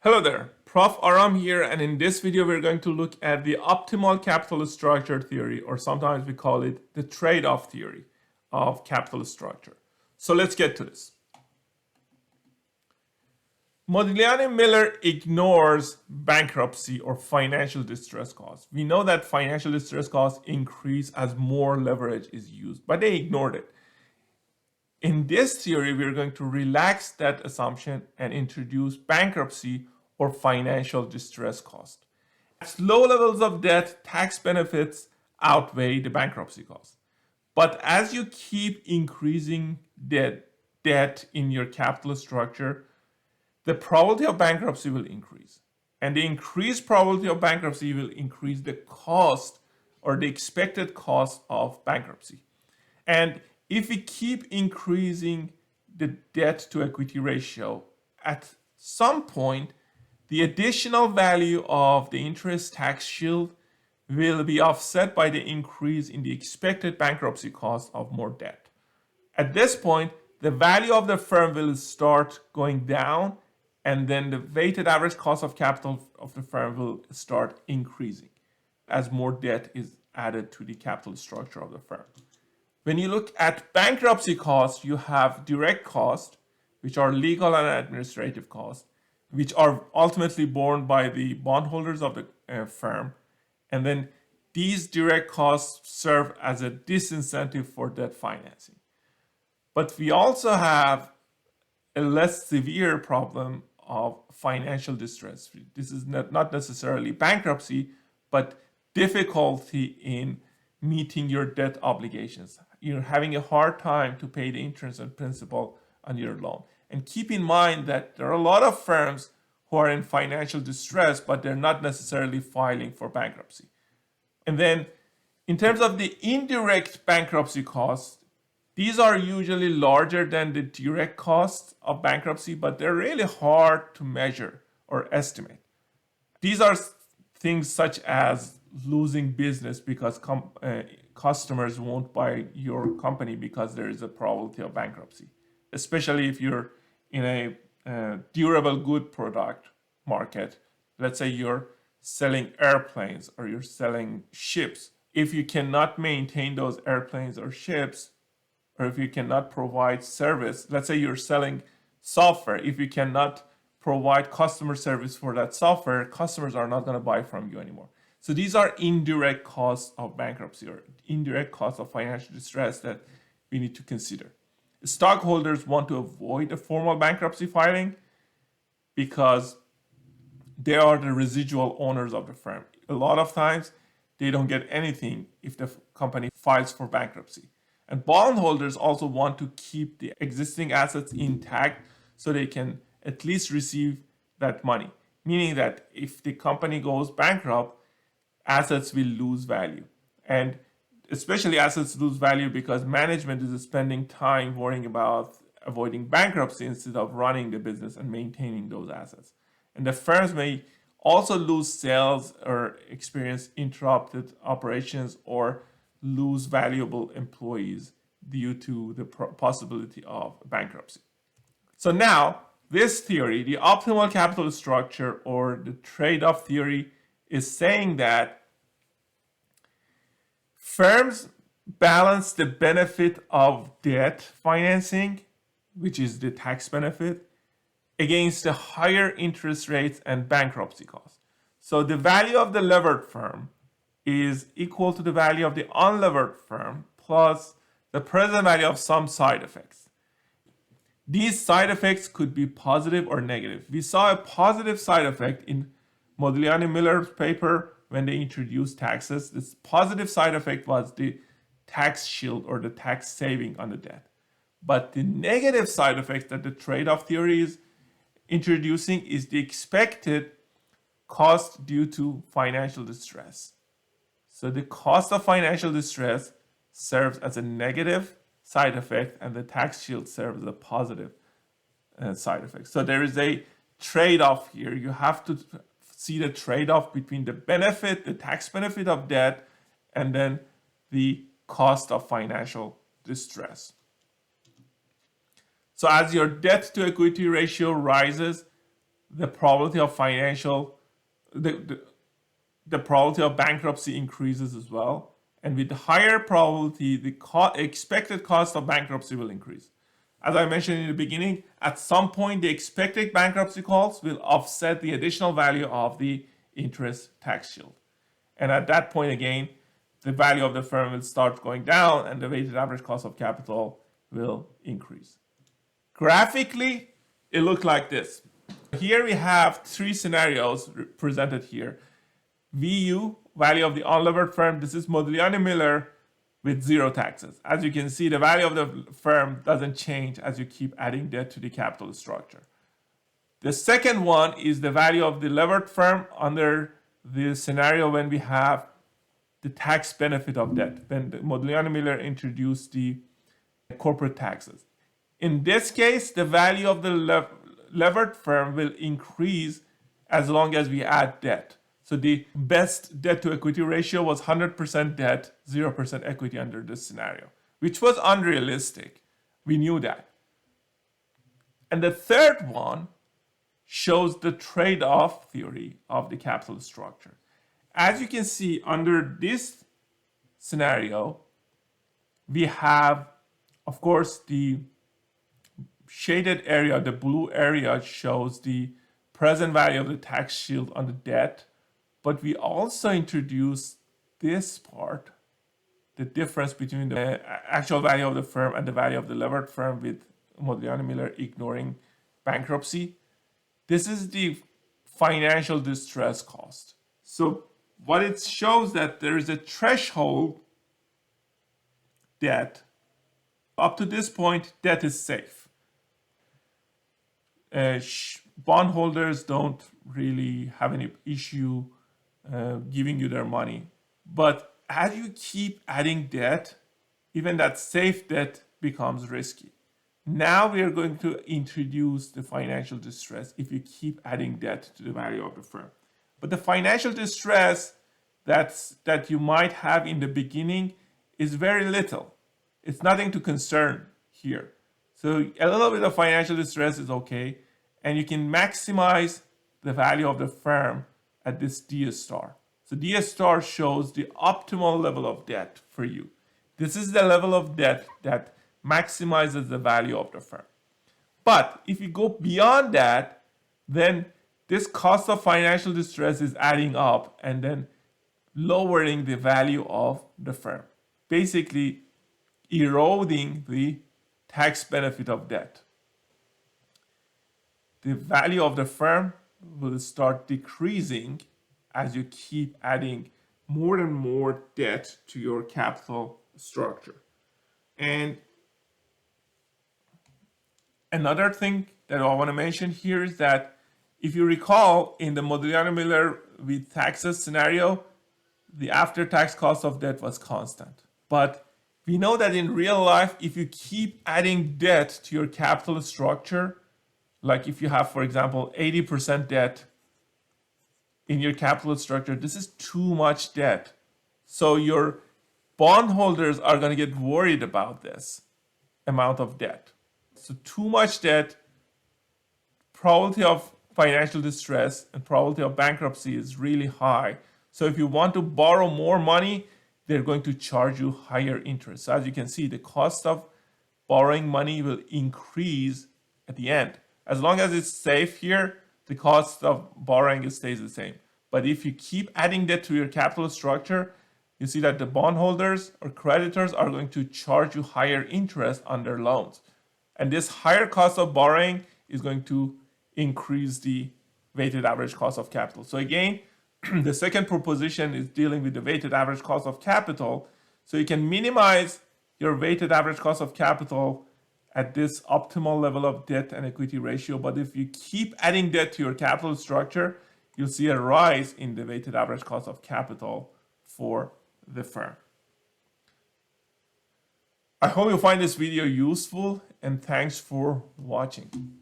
Hello there, Prof. Aram here, and in this video we're going to look at the optimal capital structure theory, or sometimes we call it the trade-off theory of capital structure. So let's get to this. Modigliani-Miller ignores bankruptcy or financial distress costs. We know that financial distress costs increase as more leverage is used, but they ignored it. In this theory, we're going to relax that assumption and introduce bankruptcy or financial distress cost. At low levels of debt, tax benefits outweigh the bankruptcy cost. But as you keep increasing debt in your capital structure, the probability of bankruptcy will increase. And the increased probability of bankruptcy will increase the cost or the expected cost of bankruptcy. And if we keep increasing the debt to equity ratio, at some point, the additional value of the interest tax shield will be offset by the increase in the expected bankruptcy cost of more debt. At this point, the value of the firm will start going down, and then the weighted average cost of capital of the firm will start increasing as more debt is added to the capital structure of the firm. When you look at bankruptcy costs, you have direct costs, which are legal and administrative costs, which are ultimately borne by the bondholders of the firm. And then these direct costs serve as a disincentive for debt financing. But we also have a less severe problem of financial distress. This is not necessarily bankruptcy, but difficulty in meeting your debt obligations. You're having a hard time to pay the interest and principal on your loan. And keep in mind that there are a lot of firms who are in financial distress, but they're not necessarily filing for bankruptcy. And then in terms of the indirect bankruptcy costs, these are usually larger than the direct costs of bankruptcy, but they're really hard to measure or estimate. These are things such as losing business because customers won't buy your company because there is a probability of bankruptcy, especially if you're in a durable good product market. Let's say you're selling airplanes or you're selling ships. If you cannot maintain those airplanes or ships, or if you cannot provide service, let's say you're selling software, if you cannot provide customer service for that software, customers are not going to buy from you anymore. So these are indirect costs of bankruptcy or indirect costs of financial distress that we need to consider. Stockholders want to avoid a formal bankruptcy filing because they are the residual owners of the firm. A lot of times, they don't get anything if the company files for bankruptcy. And bondholders also want to keep the existing assets intact so they can at least receive that money. Meaning that if the company goes bankrupt, assets will lose value. And especially assets lose value because management is spending time worrying about avoiding bankruptcy instead of running the business and maintaining those assets. And the firms may also lose sales or experience interrupted operations or lose valuable employees due to the possibility of bankruptcy. So now, this theory, the optimal capital structure or the trade-off theory, is saying that firms balance the benefit of debt financing, which is the tax benefit, against the higher interest rates and bankruptcy costs. So the value of the levered firm is equal to the value of the unlevered firm plus the present value of some side effects. These side effects could be positive or negative. We saw a positive side effect in Modigliani-Miller's paper when they introduced taxes. This positive side effect was the tax shield or the tax saving on the debt. But the negative side effect that the trade-off theory is introducing is the expected cost due to financial distress. So the cost of financial distress serves as a negative side effect and the tax shield serves as a positive side effect. So there is a trade-off here. You have to see the trade-off between the benefit, the tax benefit of debt, and then the cost of financial distress. So as your debt to equity ratio rises, the probability of the probability of bankruptcy increases as well. And with the higher probability, the expected cost of bankruptcy will increase. As I mentioned in the beginning, at some point, the expected bankruptcy costs will offset the additional value of the interest tax shield. And at that point, again, the value of the firm will start going down and the weighted average cost of capital will increase. Graphically, it looks like this. Here we have three scenarios presented here. VU, value of the unlevered firm, this is Modigliani Miller with zero taxes. As you can see, the value of the firm doesn't change as you keep adding debt to the capital structure. The second one is the value of the levered firm under the scenario when we have the tax benefit of debt, when Modigliani Miller introduced the corporate taxes. In this case, the value of the levered firm will increase as long as we add debt. So the best debt to equity ratio was 100% debt, 0% equity under this scenario, which was unrealistic. We knew that. And the third one shows the trade-off theory of the capital structure. As you can see, under this scenario, we have, of course, the shaded area, the blue area shows the present value of the tax shield on the debt. But we also introduced this part, the difference between the actual value of the firm and the value of the levered firm with Modigliani Miller ignoring bankruptcy. This is the financial distress cost. So what it shows that there is a threshold debt. Up to this point, debt is safe. Bondholders don't really have any issue giving you their money. But as you keep adding debt, even that safe debt becomes risky. Now we are going to introduce the financial distress if you keep adding debt to the value of the firm. But the financial distress that you might have in the beginning is very little. It's nothing to concern here. So a little bit of financial distress is okay, and you can maximize the value of the firm at this D star. So D star shows the optimal level of debt for you. This is the level of debt that maximizes the value of the firm. But if you go beyond that, then this cost of financial distress is adding up and then lowering the value of the firm, basically eroding the tax benefit of debt. The value of the firm will start decreasing as you keep adding more and more debt to your capital structure. And another thing that I want to mention here is that if you recall, in the Modigliani Miller with taxes scenario, the after-tax cost of debt was constant. But we know that in real life, if you keep adding debt to your capital structure, like if you have, for example, 80% debt in your capital structure, this is too much debt. So your bondholders are going to get worried about this amount of debt. So too much debt, probability of financial distress and probability of bankruptcy is really high. So if you want to borrow more money, they're going to charge you higher interest. So as you can see, the cost of borrowing money will increase at the end. As long as it's safe here, the cost of borrowing stays the same. But if you keep adding debt to your capital structure, you see that the bondholders or creditors are going to charge you higher interest on their loans. And this higher cost of borrowing is going to increase the weighted average cost of capital. So again, the second proposition is dealing with the weighted average cost of capital. So you can minimize your weighted average cost of capital at this optimal level of debt and equity ratio. But if you keep adding debt to your capital structure, you'll see a rise in the weighted average cost of capital for the firm. I hope you find this video useful, and thanks for watching.